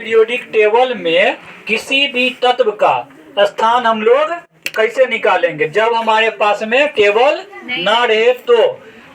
Periodic table में किसी भी तत्व का स्थान हम लोग कैसे निकालेंगे जब हमारे पास में टेबल ना रहे। तो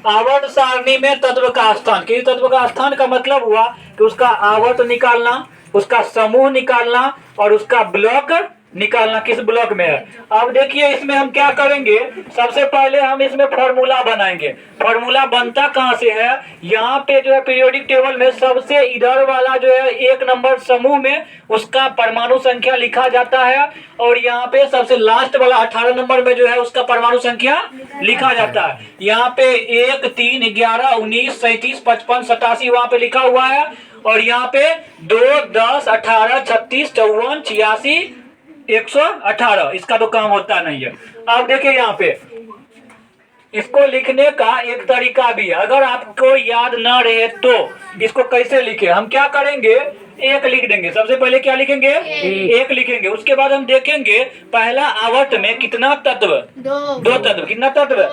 आवर्त सारणी में तत्व का स्थान, किसी तत्व का स्थान का मतलब हुआ कि उसका आवर्त निकालना, उसका समूह निकालना और उसका ब्लॉक निकालना किस ब्लॉक में है। अब देखिए इसमें हम क्या करेंगे, सबसे पहले हम इसमें फॉर्मूला बनाएंगे। फॉर्मूला बनता कहाँ से है, यहाँ पे जो है पीरियोडिक टेबल में सबसे इधर वाला जो है 1 नंबर समूह में उसका परमाणु संख्या लिखा जाता है और यहाँ पे सबसे लास्ट वाला 18 नंबर में जो है उसका परमाणु संख्या लिखा जाता है। यहाँ पे 1, 3, 11, 19, 37, 55, 87 वहाँ पे लिखा हुआ है और यहाँ पे 2, 10, 18, 36, 54, 86, 118 इसका तो काम होता नहीं है। अब देखिए यहाँ पे इसको लिखने का एक तरीका भी है, अगर आपको याद ना रहे तो इसको कैसे लिखे। हम क्या करेंगे, 1 लिख देंगे। सबसे पहले क्या लिखेंगे, 1 लिखेंगे। उसके बाद हम देखेंगे पहला आवर्त में कितना तत्व, 2 तत्व। कितना तत्व,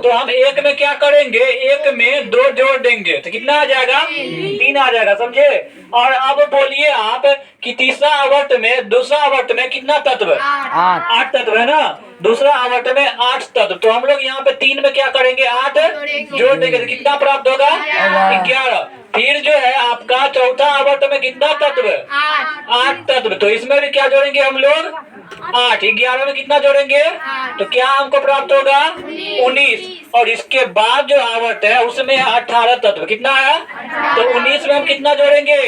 तो हम 1 में क्या करेंगे, 1 में 2 जोड़ देंगे तो कितना आ जाएगा, 3 आ जाएगा, समझे। और अब बोलिए आप कि तीसरा आवर्त में, दूसरा आवर्त में कितना तत्व, 8 तत्व है ना। दूसरा आवर्त में 8 तत्व, तो हम लोग यहाँ पे 3 में क्या करेंगे, 8 जोड़ देंगे तो कितना प्राप्त होगा, 11। फिर जो है आपका चौथा आवर्त में कितना तत्व, 8 तत्व, तो इसमें भी क्या जोड़ेंगे हम लोग, 8। 11 में कितना जोड़ेंगे, तो क्या हमको प्राप्त होगा, 19। और इसके बाद जो आवर्त है उसमें 18 तत्व, कितना है, तो 19 में हम कितना जोड़ेंगे,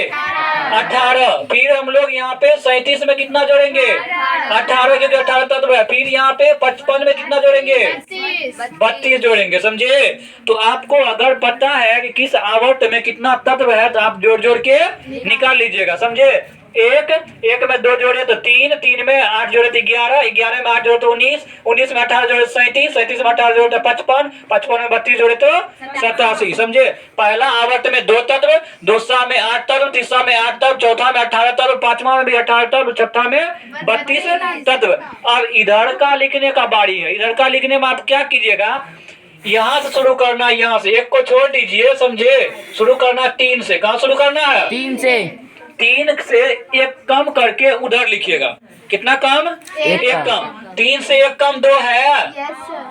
18। फिर हम लोग यहाँ पे 37 में कितना जोड़ेंगे, 18, क्योंकि 18 तत्व है। फिर यहाँ पे 55 में कितना जोड़ेंगे, 32 जोड़ेंगे, समझे। तो आपको अगर पता है कि किस आवर्त में कितना तत्व है तो आप जोड़ जोड़ के निकाल लीजिएगा, समझे। 1 में 2 जोड़े तो 3, 3 में 8 जोड़े तो 11, 11 में 8 जोड़े तो 19, 19 में 18 जोड़े 37, 37 में 18 जोड़े तो 55, 55 में 32 जोड़े तो 87, समझे। पहला आवर्त में 2 तत्व, दूसरा में 8 तत्व, तीसरा में 8 तत्व, चौथा में 18 तत्व, पांचवा में भी 18 तत्व, छठा में 32 तत्व। अब इधर का लिखने का बारी है। इधर का लिखने में आप क्या कीजिएगा, यहाँ से शुरू करना, यहाँ से 1 को छोड़ दीजिए, समझे। शुरू करना 3 से। कहाँ शुरू करना है, 3 से। 3 से 1 कम करके उधर लिखिएगा। कितना कम, 1 कम। 3 से 1 कम 2 है,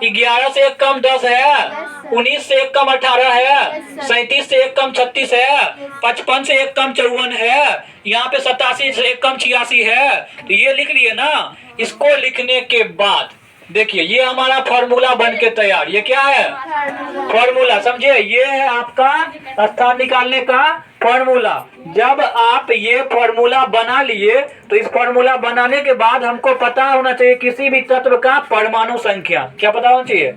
11 से 1 कम 10 है, 19 से 1 कम 18 है, 37 से 1 कम 36 है, 55 से 1 कम 54 है, यहाँ पे 87 से 1 कम 86 है। तो ये लिख लिए ना। इसको लिखने के बाद देखिए ये हमारा फॉर्मूला बन के तैयार। ये क्या है, फॉर्मूला, समझे। ये है आपका स्थान निकालने का फॉर्मूला। जब आप ये फॉर्मूला बना लिए तो इस फॉर्मूला बनाने के बाद हमको पता होना चाहिए किसी भी तत्व का परमाणु संख्या। क्या पता होना चाहिए,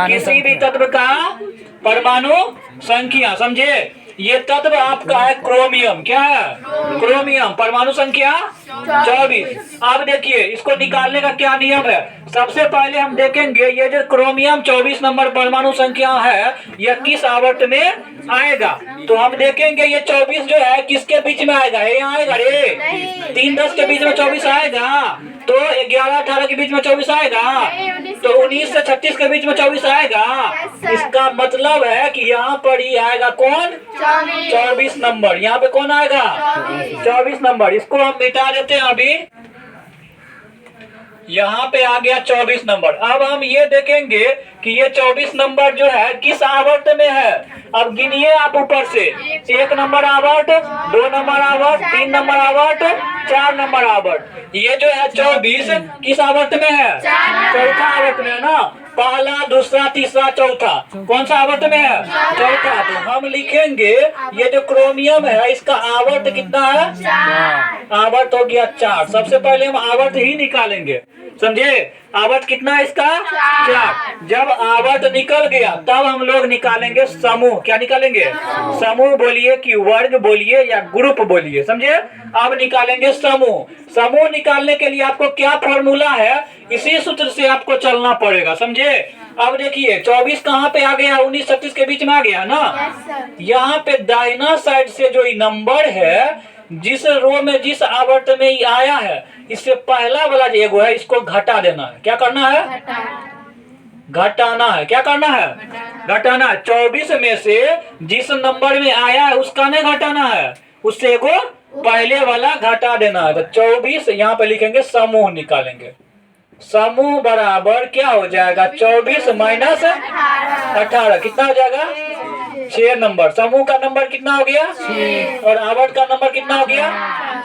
किसी भी तत्व का परमाणु संख्या, समझे। ये तत्व आपका है क्रोमियम। क्या है, क्रोमियम, परमाणु संख्या 24। अब देखिए इसको निकालने का क्या नियम है। सबसे पहले हम देखेंगे ये जो क्रोमियम 24 नंबर परमाणु संख्या है यह किस आवर्त में आएगा। तो हम देखेंगे ये 24 जो है किसके बीच में आएगा, ये आएगा रे 3-10 के बीच में 24 आएगा, तो 11-18 के बीच में 24 आएगा, तो 19 से 36 के बीच में 24 आएगा। इसका मतलब है कि यहाँ पर ही आएगा कौन, 24 नंबर। यहाँ पे कौन आएगा, 24 नंबर। इसको हम मिटा देते हैं अभी। यहाँ पे आ गया 24 नंबर। अब हम ये देखेंगे कि ये 24 नंबर जो है किस आवर्त में है। अब गिनिए आप ऊपर से, 1 नंबर आवर्त, 2 नंबर आवर्त, 3 नंबर आवर्त, 4 नंबर आवर्त। ये जो है 24 किस आवर्त में है, चौथा आवर्त में है ना। पहला, दूसरा, तीसरा, चौथा कौन सा आवर्त में है, चौथा। तो हम लिखेंगे ये जो क्रोमियम है इसका आवर्त कितना है, आवर्त हो गया 4। सबसे पहले हम आवर्त ही निकालेंगे, समझे। आवर्त कितना है इसका, 4। जब आवर्त निकल गया तब हम लोग निकालेंगे समूह। क्या निकालेंगे, समूह बोलिए कि वर्ग बोलिए या ग्रुप बोलिए, समझे। अब निकालेंगे समूह। समूह निकालने के लिए आपको क्या फॉर्मूला है, इसी सूत्र से आपको चलना पड़ेगा, समझे। अब देखिए 24 कहाँ पे आ गया, 19-36 के बीच में आ गया ना। यहाँ पे दाहिना साइड से जो नंबर है जिस रो में जिस आवर्त में आया है इससे पहला वाला जो एगो है इसको घटा देना है। क्या करना है, घटाना है। क्या करना है, घटाना है। 24 में से जिस नंबर में आया है उसका नहीं घटाना है, उससे एगो पहले वाला घटा देना है। तो 24 यहाँ पे लिखेंगे, समूह निकालेंगे। समूह बराबर क्या हो जाएगा, 24 माइनस 18 कितना हो जाएगा, 6 नंबर। समूह का नंबर कितना हो गया, 6, और आवर्त का नंबर कितना हो गया,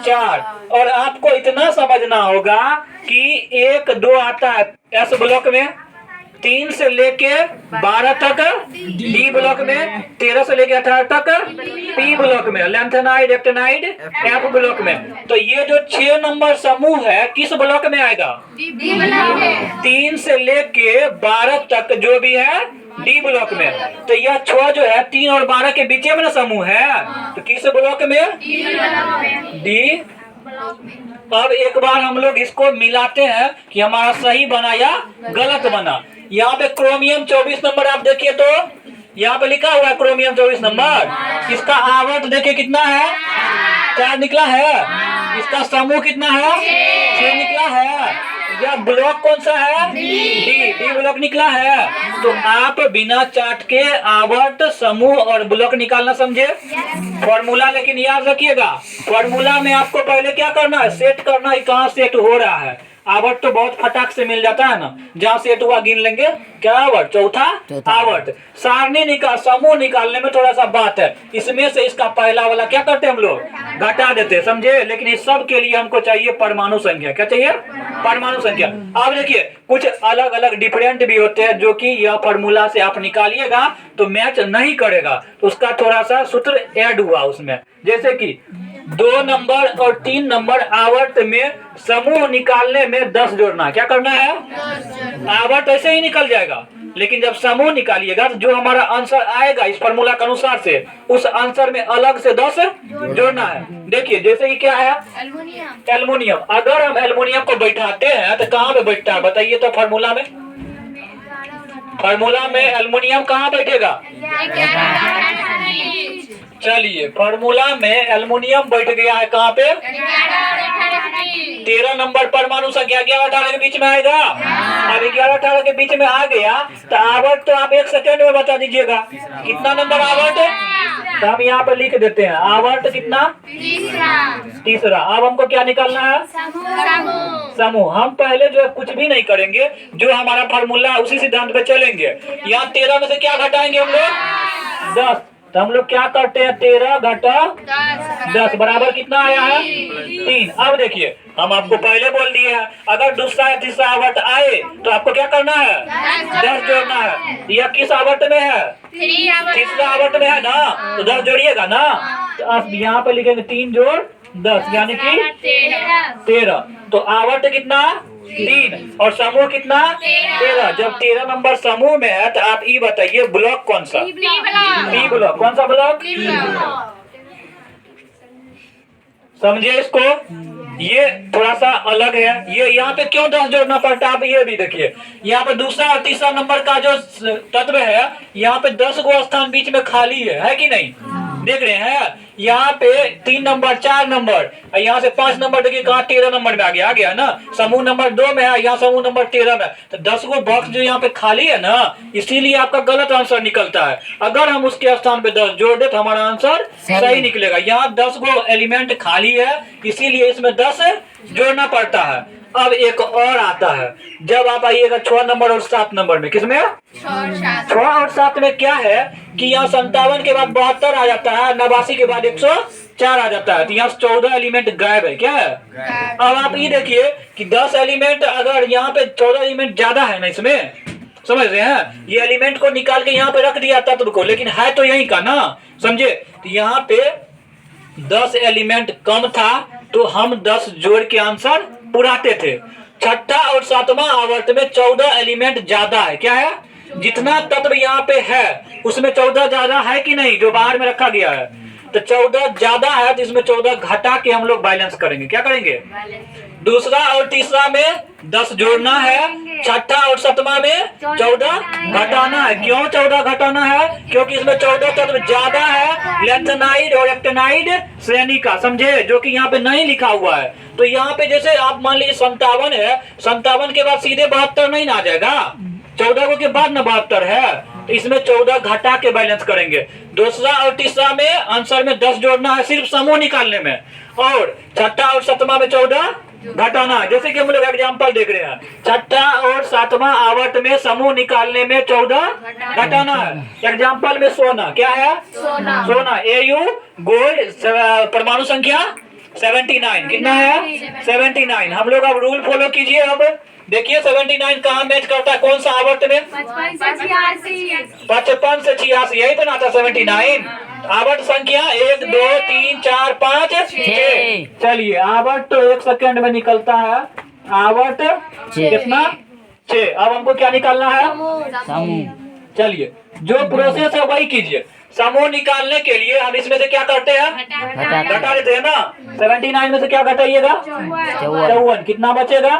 4। और आपको इतना समझना होगा कि 1 2 आता है एस ब्लॉक में, 3 से लेके 12 तक डी ब्लॉक में, 13 से लेके 18 तक पी ब्लॉक में, लेंथेनाइड एक्टेनाइड एफ ब्लॉक में। तो ये जो 6 नंबर समूह है किस ब्लॉक में आएगा, 3 से लेके 12 तक जो भी है डी ब्लॉक में। तो यह 6 जो है 3 और 12 के बीच में ना समूह है, तो किस ब्लॉक में, डी। अब एक बार हम लोग इसको मिलाते हैं कि हमारा सही बना या गलत बना। यहाँ पे क्रोमियम 24 नंबर आप देखिए, तो यहाँ पे लिखा हुआ है क्रोमियम 24 नंबर। इसका आवर्त देखिए कितना है, 4 निकला है। इसका समूह कितना है, 6 निकला है। यह ब्लॉक कौन सा है, डी ब्लॉक निकला है। तो आप बिना चार्ट के आवर्त, समूह और ब्लॉक निकालना समझे। फॉर्मूला लेकिन याद रखिएगा, फॉर्मूला में आपको पहले क्या करना है, सेट करना है कहाँ सेट हो रहा है। आवर्त तो बहुत फटाक से मिल जाता है ना, जहाँ सेट हुआ गिन लेंगे। क्या आवर्त, चौथा आवर्त। सारणी निकाल, समूह निकालने में थोड़ा सा बात है, इसमें से इसका पहला वाला क्या करते हैं हम लोग, घटा देते, समझे। लेकिन इस सब के लिए हमको चाहिए परमाणु संख्या। क्या चाहिए, परमाणु संख्या। अब देखिए कुछ अलग अलग डिफरेंट भी होते हैं, जो कि यह फॉर्मूला से आप निकालिएगा तो मैच नहीं करेगा, तो उसका थोड़ा सा सूत्र ऐड हुआ उसमें। जैसे कि 2 नंबर और 3 नंबर आवर्त में समूह निकालने में 10 जोड़ना। क्या करना है, आवर्त ऐसे ही निकल जाएगा, लेकिन जब समूह निकालिएगा तो जो हमारा आंसर आएगा इस फॉर्मूला के अनुसार से, उस आंसर में अलग से 10 जोड़ना है। देखिए जैसे कि क्या है, एल्युमिनियम। अगर हम एल्युमिनियम को बैठाते हैं तो कहाँ पे बैठता है बताइए तो, फॉर्मूला में, फॉर्मूला में एल्युमिनियम कहाँ बैठेगा, चलिए फॉर्मूला में एल्युमिनियम बैठ गया है कहाँ पे, 13 नंबर परमाणु संख्या 11-18 के बीच में आएगा। अब 11-18 के बीच में आ गया तो आवर्त तो आप 1 सेकेंड में बता दीजिएगा कितना नंबर आवर्त है। तो हम यहाँ पे लिख देते हैं आवर्त कितना, तीसरा। अब हमको क्या निकालना है, समूह। हम पहले जो है कुछ भी नहीं करेंगे, जो हमारा फॉर्मूला उसी सिद्धांत पे चलेंगे। यहाँ 13 में से क्या घटाएंगे हम लोग, 10। तो हम लोग क्या करते हैं, 13 घटा 10 बराबर कितना आया है, 3। अब देखिए हम आपको पहले बोल दिए हैं, अगर दूसरा या तीसरा आवर्त आए तो आपको क्या करना है, 10 जोड़ना है। यह किस आवर्त में है, तीसरा आवर्त में है ना, तो 10 जोड़िएगा ना। तो आप यहाँ पे लिखेंगे 3 जोड़ 10 यानी कि 13। तो आवर्त कितना, 3, और समूह कितना, 13। जब 13 नंबर समूह में है तो आप ये बताइए ब्लॉक कौन सा, बी ब्लॉक। कौन सा ब्लॉक, समझे इसको। ये थोड़ा सा अलग है, ये यहाँ पे क्यों 10 जोड़ना पड़ता है आप ये भी देखिए। यहाँ पे दूसरा और तीसरा नंबर का जो तत्व है, यहाँ पे 10 गो स्थान बीच में खाली है कि नहीं, देख रहे हैं। यहाँ पे 3 नंबर 4 नंबर, यहाँ से 5 नंबर देखिए कहाँ 13 नंबर में आ गया ना। समूह नंबर 2 में है, यहाँ समूह नंबर 13 में। तो 10 गो बॉक्स जो यहाँ पे खाली है ना, इसीलिए आपका गलत आंसर निकलता है। अगर हम उसके स्थान पे 10 जोड़ दे तो हमारा आंसर सही निकलेगा। यहाँ 10 गो एलिमेंट खाली है, इसीलिए इसमें 10 जोड़ना पड़ता है। अब एक और आता है, जब आप आइएगा 6 नंबर और 7 नंबर में, किसमें 6 और 7 में क्या है कि यहाँ 57 के बाद 72 आ जाता है, 89 के बाद 104 आ जाता है। तो यहाँ 14 एलिमेंट गायब है। क्या है, अब आप ये देखिए कि 10 एलिमेंट, अगर यहाँ पे 14 एलिमेंट ज्यादा है ना इसमें, समझ रहे हैं। ये एलिमेंट को निकाल के यहाँ पे रख दिया तत्व को, लेकिन है तो यही का ना, समझे। तो यहाँ पे 10 एलिमेंट कम था तो हम 10 जोड़ के आंसर पुराते थे। छठा और 7वां आवर्त में 14 एलिमेंट ज्यादा है। क्या है, जितना तत्व यहाँ पे है उसमें 14 ज्यादा है कि नहीं, जो बाहर में रखा गया है। तो 14 ज्यादा है तो इसमें 14 घटा के हम लोग बैलेंस करेंगे। क्या करेंगे, दूसरा और तीसरा में 10 जोड़ना है, छठा और 7वां में 14 घटाना है। क्यों 14 घटाना है, क्योंकि इसमें 14 तत्व ज्यादा है लेंथेनाइड और एक्टेनाइड श्रेणी का, समझे, जो कि यहाँ पे नहीं लिखा हुआ है। तो यहाँ पे जैसे आप मान लीजिए 57 है, 57 के बाद सीधे 72 नहीं ना आ जाएगा, 14 के बाद ना 72 है। तो इसमें 14 घटा के बैलेंस करेंगे। दूसरा और तीसरा में आंसर में 10 जोड़ना है सिर्फ समूह निकालने में, और छठा और सतमा में 14 घटाना है। जैसे कि हम लोग एग्जाम्पल देख रहे हैं, छठा और सातवां आवर्त में समूह निकालने में 14 घटाना है। एग्जाम्पल में सोना क्या है, सोना AU गोल्ड परमाणु संख्या 79 कितना है 79। हम लोग अब रूल फॉलो कीजिए। अब देखिए 79 कहाँ मैच करता है, कौन सा आवर्त में, 55 से 86, यही तो ना था 79। आवर्त संख्या 1 2 3 4 5 6। चलिए आवर्त तो 1 सेकंड में निकलता है, आवर्त कितना 6। अब हमको क्या निकालना है, समूह। चलिए जो प्रोसेस है वही कीजिए। समूह निकालने के लिए हम इसमें से क्या करते हैं, घटा देते हैं ना। 79 में से क्या घटाइएगा, 54, कितना बचेगा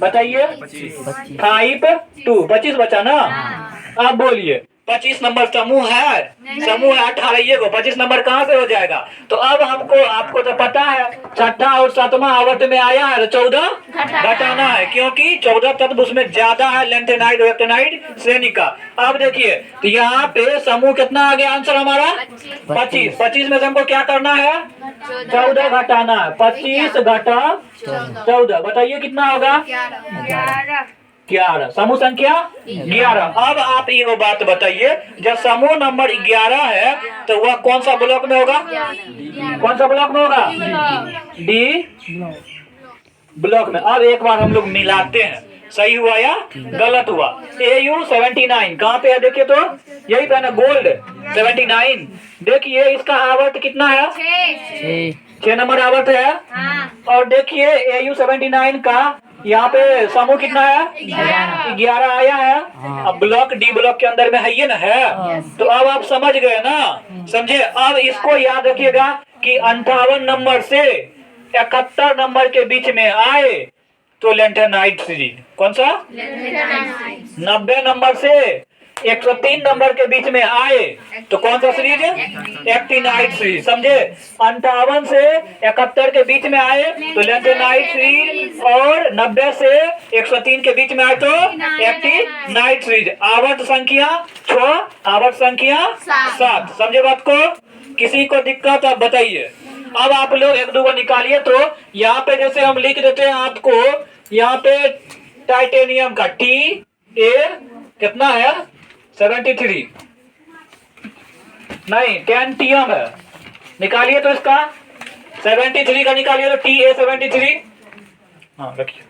बताइए, 5 2 25 बचा ना। अब बोलिए 25 नंबर समूह है, समूह है 18, ये को 25 नंबर कहाँ से हो जाएगा। तो अब हमको आपको तो पता है छठा और सातवां आवर्त में आया है तो 14 घटाना है, क्योंकि 14 तत्व उसमें ज्यादा है लैंथेनाइड और एक्टिनाइड श्रेणी का। अब देखिए तो यहाँ पे समूह कितना आ गया, आंसर हमारा 25। 25 में से हमको क्या करना है, 14 घटाना है। 25 घटा 14 बताइए कितना होगा, 11। समूह संख्या 11। अब आप ये बात बताइए, जब समूह नंबर 11 है तो वह कौन सा ब्लॉक में होगा, कौन सा ब्लॉक में होगा, डी ब्लॉक में। अब एक बार हम लोग मिलाते हैं, सही हुआ या गलत हुआ। AU 79 कहाँ पे है देखिए तो, यही पे है ना गोल्ड 79। देखिए इसका आवर्त कितना है, 6 नंबर आवर्त है। और देखिए AU 79 का यहाँ पे समूह कितना है, 11 आया है। अब ब्लॉक डी ब्लॉक के अंदर में है ये ना है। तो अब आप समझ गए ना, समझे। अब इसको याद रखिएगा कि 58 नंबर से 71 नंबर के बीच में आए तो लैंथेनाइड सीरीज, कौन सा 90 नंबर से 103 नंबर के बीच में आए तो कौन सा सीरीज, एक्टिनाइड सीरीज, समझे। 58 से 71 के बीच में आए तो लैंथेनाइड सीरीज, और 90 से 103 के बीच में आए तो एक्टिनाइड सीरीज। आवर्त संख्या 6, आवर्त संख्या 7, समझे बात को। किसी को दिक्कत आप बताइए। अब आप लोग एक दो निकालिए। तो यहाँ पे जैसे हम लिख देते हैं आपको, यहाँ पे टाइटेनियम का TA कितना है 73, नहीं टेंटियम है, निकालिए तो इसका 73 का निकालिए तो TA 73। हाँ रखिए।